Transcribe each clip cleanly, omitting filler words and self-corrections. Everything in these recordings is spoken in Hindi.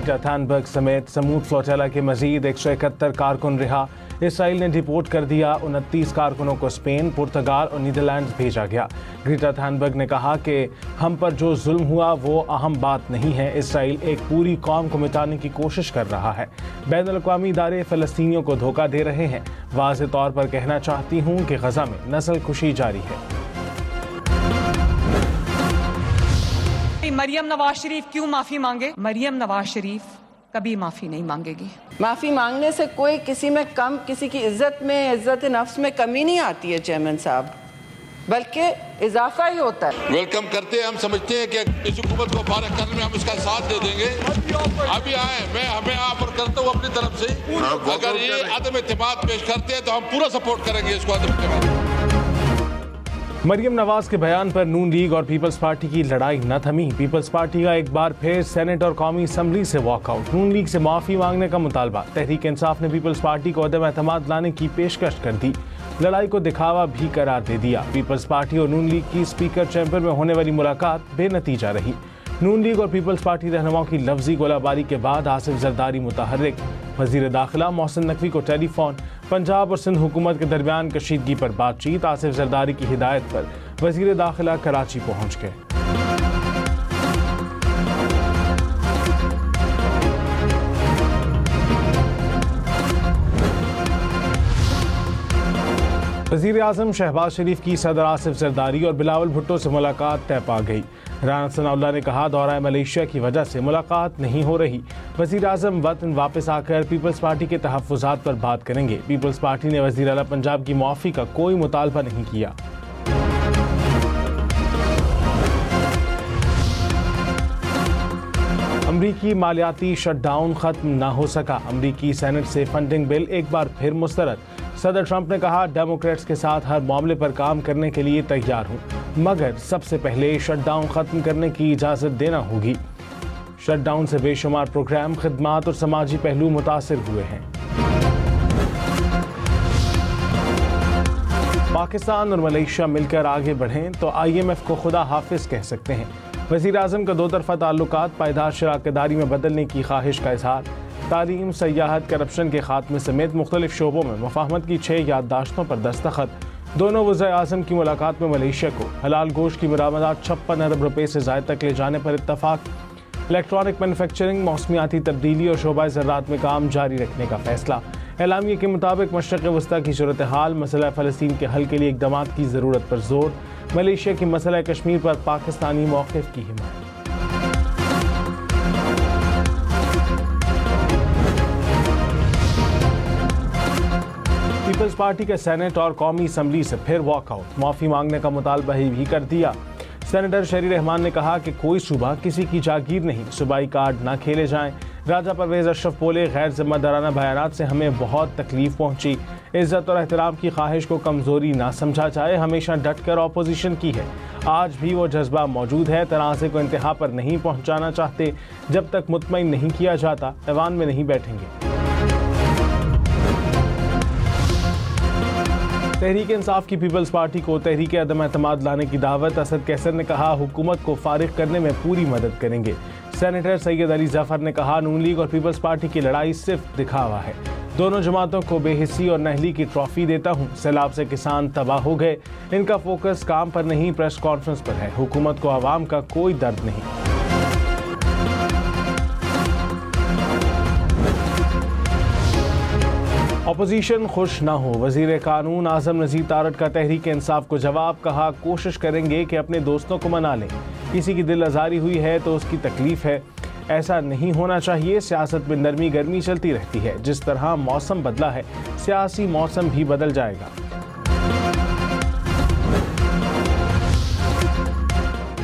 ग्रेटा थैनबर्ग समेत समूद फ्लोटेला के मजीद 171 कारकुन रिहा। इसराइल ने डिपोर्ट कर दिया। 29 कारकुनों को स्पेन, पुर्तगाल और नीदरलैंड्स भेजा गया। ग्रेटा थैनबर्ग ने कहा कि हम पर जो जुल्म हुआ वो अहम बात नहीं है। इसराइल एक पूरी कौम को मिटाने की कोशिश कर रहा है। बैनुल-अक़वामी इदारे फ़लस्तीनियों को धोखा दे रहे हैं। वाज़ेह तौर पर कहना चाहती हूँ कि गज़ा में नस्ल कुशी जारी है। मरियम नवाज शरीफ क्यों माफी मांगे? मरियम नवाज शरीफ कभी माफी नहीं मांगेगी। माफी मांगने से कोई किसी में कम, किसी की इज्जत में, इज्जत नफ्स में कमी नहीं आती है चेयरमैन साहब, बल्कि इजाफा ही होता है। वेलकम करते हैं। हम समझते हैं कि इस हुकूमत को फारिग करने में हम इसका साथ दे देंगे। अभी आए, मैं हमें ऑफर करता हूँ अपनी तरफ से, अगर ये अदम इत्तेमाद पेश करते हैं तो हम पूरा सपोर्ट करेंगे इसको अदम इत्तेमाद। मरियम नवाज के बयान पर नून लीग और पीपल्स पार्टी की लड़ाई न थमी। पीपल्स पार्टी का एक बार फिर सेनेट और कौमी असम्बली से वॉकआउट। नून लीग से माफ़ी मांगने का मुतालबा। तहरीक इंसाफ ने पीपल्स पार्टी को अदम एतमाद लाने की पेशकश कर दी। लड़ाई को दिखावा भी करार दे दिया। पीपल्स पार्टी और नून लीग की स्पीकर चैम्बर में होने वाली मुलाकात बेनतीजा रही। नून लीग और पीपल्स पार्टी रहनुमाओं की लफ्जी गोलाबारी के बाद आसिफ जरदारी मुतहर्रिक। वज़ीर दाखिला मोहसिन नकवी को टेलीफोन। पंजाब और सिंध हुकूमत के दरमियान कशीदगी पर बातचीत। आसिफ जरदारी की हिदायत पर वज़ीर दाखिला कराची पहुँच गए। वज़ीर आज़म शहबाज शरीफ की सदर आसिफ जरदारी और बिलावल भुट्टो से मुलाकात तय पा गई। राना सनाउल्लाह ने कहा दौरा मलेशिया की वजह से मुलाकात नहीं हो रही। वज़ीर आज़म वतन वापस आकर पीपल्स पार्टी के तहफ़्फ़ुज़ात पर बात करेंगे। पीपल्स पार्टी ने वज़ीर आला पंजाब की मुआफ़ी का कोई मुतालबा नहीं किया। अमरीकी मालियाती शटडाउन खत्म न हो सका। अमरीकी सेनेट से फंडिंग बिल एक बार फिर मुस्तरद। सदर ट्रंप ने कहा डेमोक्रेट्स के साथ हर मामले पर काम करने के लिए तैयार हूं, मगर सबसे पहले शटडाउन खत्म करने की इजाज़त देना होगी। शटडाउन से बेशुमार प्रोग्राम, खिदमात और समाजी पहलू मुतासिर हुए हैं। पाकिस्तान और मलेशिया मिलकर आगे बढ़ें तो IMF को खुदा हाफिज कह सकते हैं। वज़ीर आज़म का दो तरफ़ा ताल्लुकात पायदार शराकतदारी में बदलने की ख्वाहिश का इज़हार। तालीम, सयाहत, करप्शन के खात्मे समेत मुख्तलिफ शोबों में मुफाहमत की 6 याददाश्तों पर दस्तखत। दोनों वज़ीर आज़म की मुलाकात में मलेशिया को हलाल गोश्त की बरामदात 56 अरब रुपये से ज़ायद तक ले जाने पर इत्तफाक। इलेक्ट्रॉनिक मैनुफैक्चरिंग, मौसमियाती तब्दीली और शोबा ज़राअत में काम जारी रखने का फैसला। एलामिया के मुताबिक मशरक़ वस्ता की सूरत हाल, मसला फ़लस्तीन के हल के लिए इक़दामात की ज़रूरत पर जोर। मलेशिया की मसला कश्मीर पर पाकिस्तानी मौक़िफ़ की हिमायत। पीपल्स पार्टी के सेनेट और कौमी असम्बली से फिर वॉकआउट। माफ़ी मांगने का मुतालबा भी कर दिया। सेनेटर शरी रहमान ने कहा कि कोई सूबा किसी की जागीर नहीं, सूबाई कार्ड ना खेले जाएं। राजा परवेज़ अशरफ बोले गैर जिम्मेदाराना बयानात से हमें बहुत तकलीफ पहुंची। इज्जत और एहतराम की ख्वाहिश को कमज़ोरी ना समझा जाए। हमेशा डट कर ऑपोजिशन की है, आज भी वो जज्बा मौजूद है। तनाज़े को इंतहा पर नहीं पहुंचाना चाहते। जब तक मुतमईन नहीं किया जाता ऐवान में नहीं बैठेंगे। तहरीक इंसाफ की पीपल्स पार्टी को तहरीक अदम एतमाद लाने की दावत। असद कैसर ने कहा हुकूमत को फारिग करने में पूरी मदद करेंगे। सेनेटर सैयद अली जफर ने कहा नून लीग और पीपल्स पार्टी की लड़ाई सिर्फ दिखावा है। दोनों जमातों को बेहिस्सी और नहली की ट्रॉफी देता हूँ। सैलाब से किसान तबाह हो गए, इनका फोकस काम पर नहीं प्रेस कॉन्फ्रेंस पर है। हुकूमत को आवाम का कोई दर्द नहीं। अपोजिशन खुश ना हो। वज़ीर कानून आज़म नज़ीर तारड़ का तहरीक इंसाफ को जवाब। कहा कोशिश करेंगे कि अपने दोस्तों को मना लें। किसी की दिल आज़ारी हुई है तो उसकी तकलीफ है, ऐसा नहीं होना चाहिए। सियासत में नरमी गर्मी चलती रहती है। जिस तरह मौसम बदला है सियासी मौसम भी बदल जाएगा।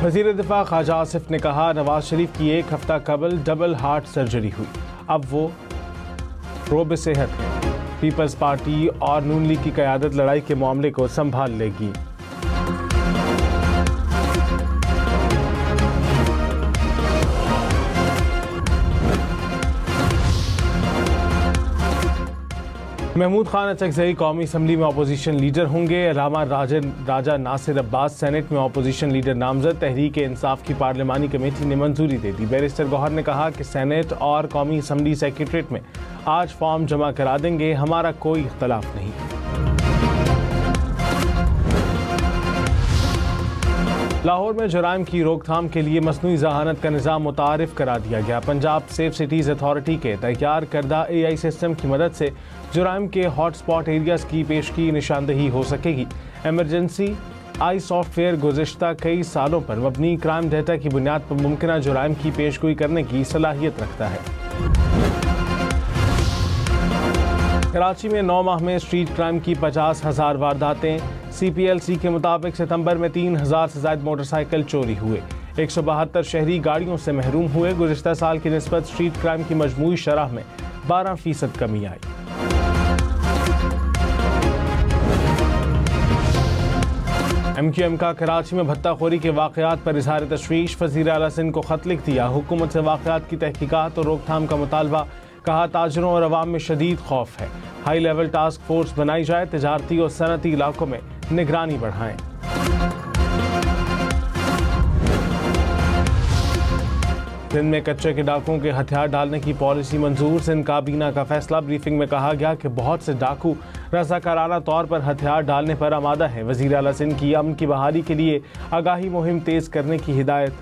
वज़ीर दिफा ख्वाजा आसिफ ने कहा नवाज शरीफ की 1 हफ्ता कबल डबल हार्ट सर्जरी हुई, अब वो रोब सेहत है। पीपल्स पार्टी और नून लीग की क़यादत लड़ाई के मामले को संभाल लेगी। महमूद खान अचकजई कौमी असम्बली में अपोजिशन लीडर होंगे। अलामा राजा नासिर अब्बास सेनेट में अपोजिशन लीडर नामजद। तहरीक इंसाफ की पार्लिमानी कमेटी ने मंजूरी दे दी। बैरिस्टर गौहर ने कहा कि सेनेट और कौमी असम्बली सेक्रेटरीट में आज फॉर्म जमा करा देंगे, हमारा कोई इख्तलाफ नहीं। लाहौर में जराइम की रोकथाम के लिए मसनूई जहानत का निज़ाम मुतारिफ करा दिया गया। पंजाब सेफ सिटीज़ अथॉरिटी के तैयार करदा AI सिस्टम की मदद से जराइम के हॉटस्पॉट एरियाज़ की पेशगी निशानदही हो सकेगी। एमरजेंसी आई सॉफ्टवेयर गुज़िश्ता कई सालों पर मबनी क्राइम डेटा की बुनियाद पर मुमकिन जराइम की पेशगोई करने की सलाहियत रखता है। कराची में 9 माह में स्ट्रीट क्राइम की 50,000 वारदातें। CPLC के मुताबिक सितंबर में 3,000 से ज़ायद मोटरसाइकिल चोरी हुए। 172 शहरी गाड़ियों से महरूम हुए। गुज़िश्ता साल की निस्बत स्ट्रीट क्राइम की मजमूई शरह में 12% कमी आई। MQM का कराची में भत्ताखोरी के वाक़यात पर इज़हार तशवीश। वज़ीर आला सिंध को खत लिख दिया। हुकूमत से वाक़यात की तहकीकात और रोकथाम का मुतालबा। कहा ताजरों और अवाम में शदीद खौफ है। हाई लेवल टास्क फोर्स बनाई जाए। तजारती और सनती इलाकों में निगरानी बढ़ाएं। सिंध में कच्चे के डाकुओं के हथियार डालने की पॉलिसी मंजूर। सिंध काबीना का फैसला। ब्रीफिंग में कहा गया कि बहुत से डाकू रज़ाकाराना तौर पर हथियार डालने पर आमादा है। वज़ीर आला सिंध की अमन की बहाली के लिए आगाही मुहिम तेज करने की हिदायत।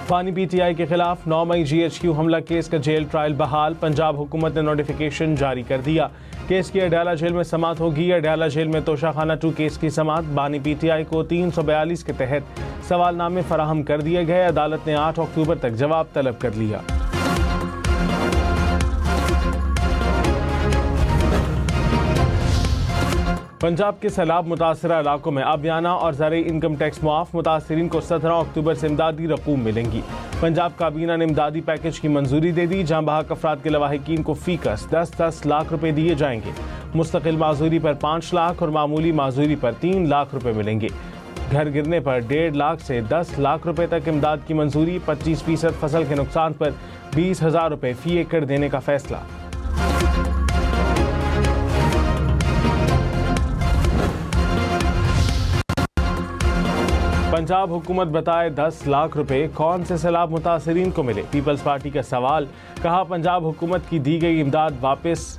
फानी PTI के खिलाफ 9 मई GHQ हमला केस का जेल ट्रायल बहाल। पंजाब हुकूमत ने नोटिफिकेशन जारी कर दिया। केस की अडयाला जेल में समात होगी। अडयाला जेल में तोशाखाना 2 केस की समात। बानी PTI को 342 के तहत सवालनामे फराहम कर दिए गए। अदालत ने 8 अक्टूबर तक जवाब तलब कर लिया। पंजाब के सैलाब मुतासरा इलाकों में आबियाना और ज़राई इनकम टैक्स मुआफ। मुतासरीन को 17 अक्टूबर से इमदादी रकूम मिलेंगी। पंजाब काबीना ने इमदादी पैकेज की मंजूरी दे दी। जहाँ बहक अफराद के लवाहिकीन को फीकस 10-10 लाख रुपए दिए जाएंगे। मुस्तकिल माजूरी पर 5 लाख और मामूली माजूरी पर 3 लाख रुपए मिलेंगे। घर गिरने पर 1.5 लाख से 10 लाख रुपए तक इमदाद की मंजूरी। 25% फसल के नुकसान पर 20,000 रुपए फी एकड़ देने का फैसला। पंजाब हुकूमत बताए 10 लाख रुपए कौन से सैलाब मुतासरीन को मिले। पीपल्स पार्टी का सवाल। कहा पंजाब हुकूमत की दी गई इमदाद वापस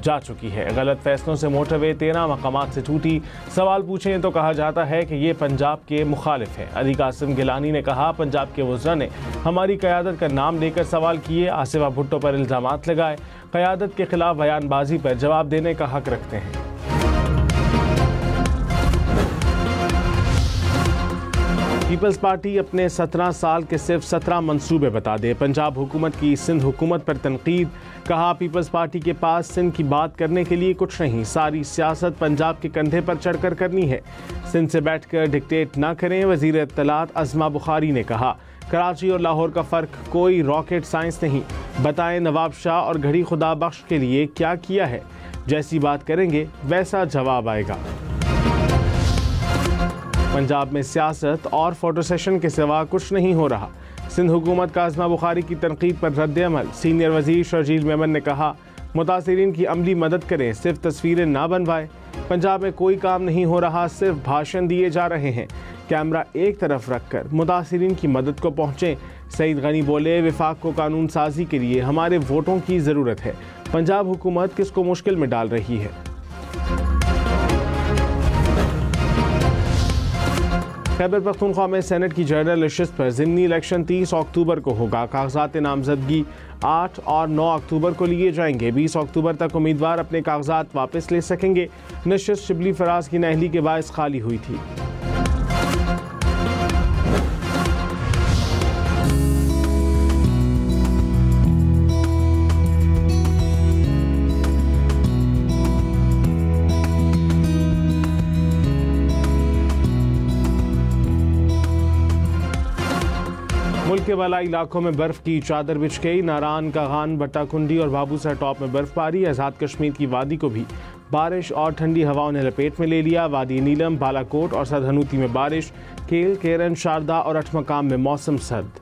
जा चुकी है। गलत फैसलों से मोटरवे 13 मकामात से टूटी। सवाल पूछें तो कहा जाता है कि ये पंजाब के मुखालिफ है। अली कासिम गिलानी ने कहा पंजाब के वज़रा ने हमारी क़यादत का नाम लेकर सवाल किए। आसिफा भुट्टो पर इल्ज़ामात लगाए। क़यादत के खिलाफ बयानबाजी पर जवाब देने का हक रखते हैं। पीपल्स पार्टी अपने 17 साल के सिर्फ 17 मंसूबे बता दे। पंजाब हुकूमत की सिंध हुकूमत पर तनकीद। कहा पीपल्स पार्टी के पास सिंध की बात करने के लिए कुछ नहीं। सारी सियासत पंजाब के कंधे पर चढ़कर करनी है। सिंध से बैठकर डिक्टेट ना करें। वज़ीर इत्तलात अज़मा बुखारी ने कहा कराची और लाहौर का फ़र्क कोई रॉकेट साइंस नहीं। बताएं नवाब शाह और घड़ी खुदा बख्श के लिए क्या किया है। जैसी बात करेंगे वैसा जवाब आएगा। पंजाब में सियासत और फोटो सेशन के सिवा कुछ नहीं हो रहा। सिंध हुकूमत का अज़मा बुखारी की तनकीद पर रद्द अमल। सीनियर वज़ीर शर्जील मेमन ने कहा मुतासिरीन की अमली मदद करें, सिर्फ तस्वीरें ना बनवाएं। पंजाब में कोई काम नहीं हो रहा, सिर्फ भाषण दिए जा रहे हैं। कैमरा एक तरफ रखकर मुतासिरीन की मदद को पहुँचें। सईद गनी बोले विफाक को कानून साजी के लिए हमारे वोटों की ज़रूरत है। पंजाब हुकूमत किसको मुश्किल में डाल रही है। खैबर पख्तूनख्वा में सेनेट की जनरल नशिस्त पर ज़िमनी इलेक्शन 30 अक्टूबर को होगा। कागजात नामजदगी 8 और 9 अक्टूबर को लिए जाएंगे। 20 अक्टूबर तक उम्मीदवार अपने कागजात वापस ले सकेंगे। नशिस्त शिबली फराज की नाअहली के बायस खाली हुई थी। मुल्क के बालाई इलाकों में बर्फ की चादर बिछ गई। नारान, कागान, बट्टाकुंडी और बाबूसर टॉप में बर्फबारी। आज़ाद कश्मीर की वादी को भी बारिश और ठंडी हवाओं ने लपेट में ले लिया। वादी नीलम, बालाकोट और सदहनूती में बारिश। केल, केरन, शारदा और अठमकाम में मौसम सर्द।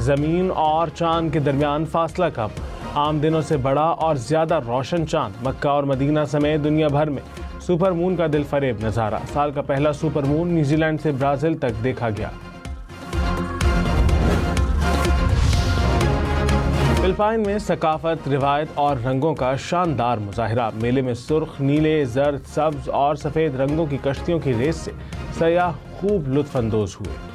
ज़मीन और चांद के दरमियान फासला कम, आम दिनों से बड़ा और ज़्यादा रोशन चांद। मक्का और मदीना समेत दुनिया भर में सुपर मून का दिल फरेब नज़ारा। साल का पहला सुपर मून न्यूजीलैंड से ब्राज़ील तक देखा गया। फिलिपाइन में सकाफत, रिवायत और रंगों का शानदार मुजाहिरा। मेले में सुर्ख, नीले, जर्द, सब्ज और सफ़ेद रंगों की कश्तियों की रेस से सयाह खूब लुत्फ़ अंदोज़ हुए।